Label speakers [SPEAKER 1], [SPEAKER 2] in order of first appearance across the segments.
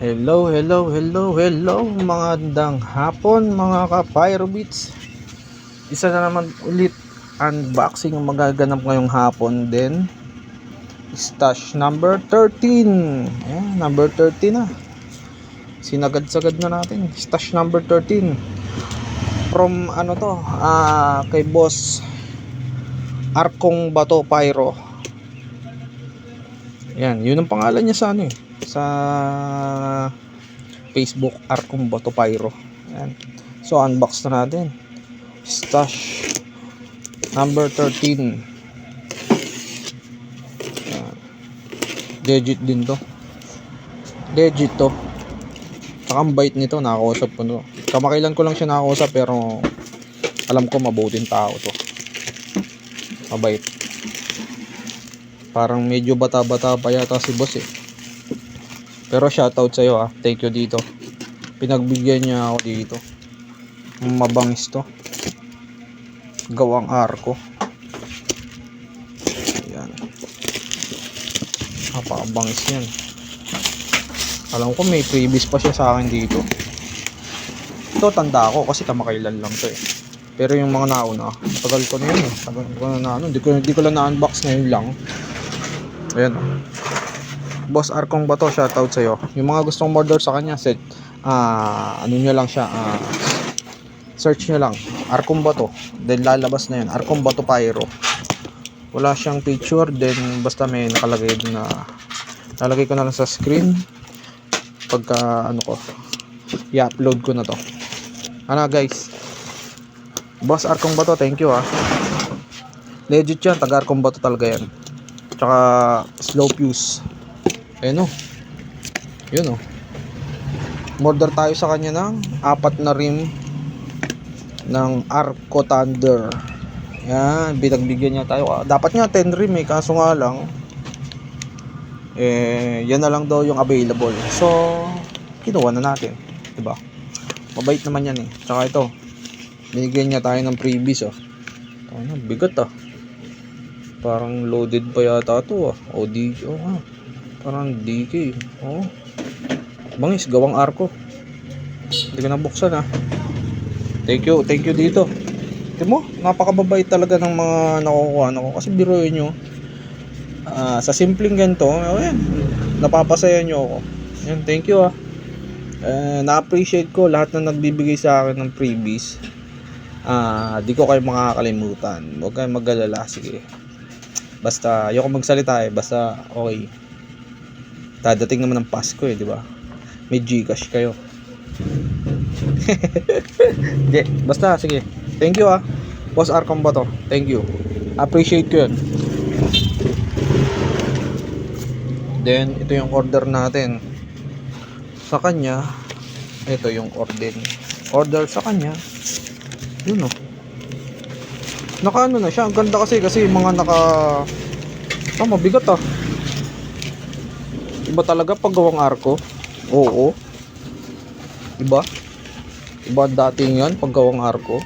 [SPEAKER 1] Hello, hello, hello, hello, magandang hapon mga ka-Pyrobeats. Isa na naman ulit unboxing ang magaganap ngayong hapon din. Stash number 13. Ayan, number 13 na. Sinagad-sagad na natin. Stash number 13. From kay Boss Arkong Bato Pyro. Ayan, yun ang pangalan niya sa Facebook, Arkong Bato Pyro. Ayan. So unbox na natin. Stash number 13. Ayan. Legit din to. Legit to. Saka ang bait nito, nakakausap ko no. Kamakailan ko lang siya nakakausap pero alam ko mabuting tao to. Mabait. Parang medyo bata-bata pa yata si boss eh. Pero shoutout sa iyo Thank you dito. Pinagbigyan niya ako dito. Mabangis to. Gawang arko. Ayan. Napakabangis yan. Alam ko may freebies pa siya sa akin dito. Ito tanda ako kasi kamakailan lang to eh. Pero yung mga nauna, tagal ko na yun eh. Tagal ko na hindi ko lang na-unbox ngayon lang. Ayan Boss Arkong Bato, shoutout sa iyo. Yung mga gustong order sa kanya, nyo lang siya, search nyo lang Arkong Bato, then lalabas na yun, Arkong Bato Pyro. Wala siyang picture, then basta may nakalagay din na lalagay ko na lang sa screen pagka i-upload ko na to. Guys, Boss Arkong Bato, thank you legit yan, taga Arkong Bato talaga yan. Tsaka slow fuse. Ayun yun Order tayo sa kanya ng 4 na rim ng Arco Thunder. Yan, binagbigyan niya tayo. Dapat nga 10 rim kaso nga lang yan na lang daw yung available. So kinuha na natin, diba? Mabait naman yan Tsaka ito, binigyan niya tayo ng freebies bigat parang loaded pa yata ito parang DK bangis, gawang arko. Hindi ko nabuksan Thank you dito. Tingnan mo, napakababait talaga ng mga nakukuha ko. Kasi biruin nyo, sa simpleng ganito, ayan, napapasaya nyo ako. Ayan, thank you na-appreciate ko lahat na nagbibigay sa akin ng freebies. Di ko kayo makakalimutan. Huwag kayong mag-alala, sige. Basta, ayoko magsalita basta okay. Dadating naman ng Pasko di ba? May Gcash kayo. Basta sige. Thank you Boss Arkong Bato. Thank you. Appreciate ko yun. Then ito yung order natin sa kanya. Ito yung order sa kanya. Yun naka na siya. Ang ganda kasi mga mabigat Iba talaga pag gawang arko. Oo. Iba dating yan pag gawang arko.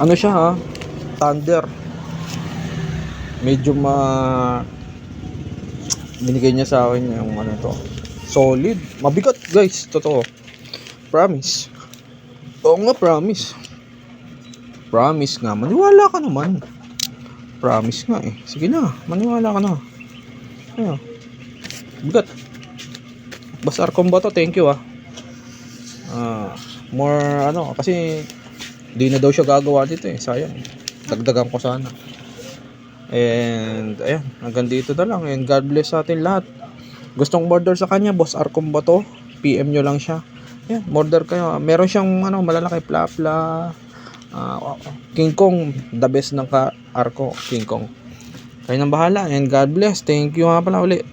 [SPEAKER 1] Ano siya Thunder. Medyo binigay niya sa akin yung solid. Mabigat guys, totoo. Promise. Oo nga, promise. Promise nga, maniwala ka naman. Promise nga Sige na, maniwala ka na. Ayun. Bigat. Boss Arkong Bato, thank you more kasi di na daw siya gagawa dito sayang. Dagdagan ko sana. And ayan, hanggang dito na lang. And God bless sa atin lahat. Gustong order sa kanya, Boss Arkong Bato, PM nyo lang siya. Ayan, order kayo. Meron siyang malalaki plapla. King Kong, the best ng Arco, King Kong. Kayo nang bahala and God bless. Thank you nga pala ulit.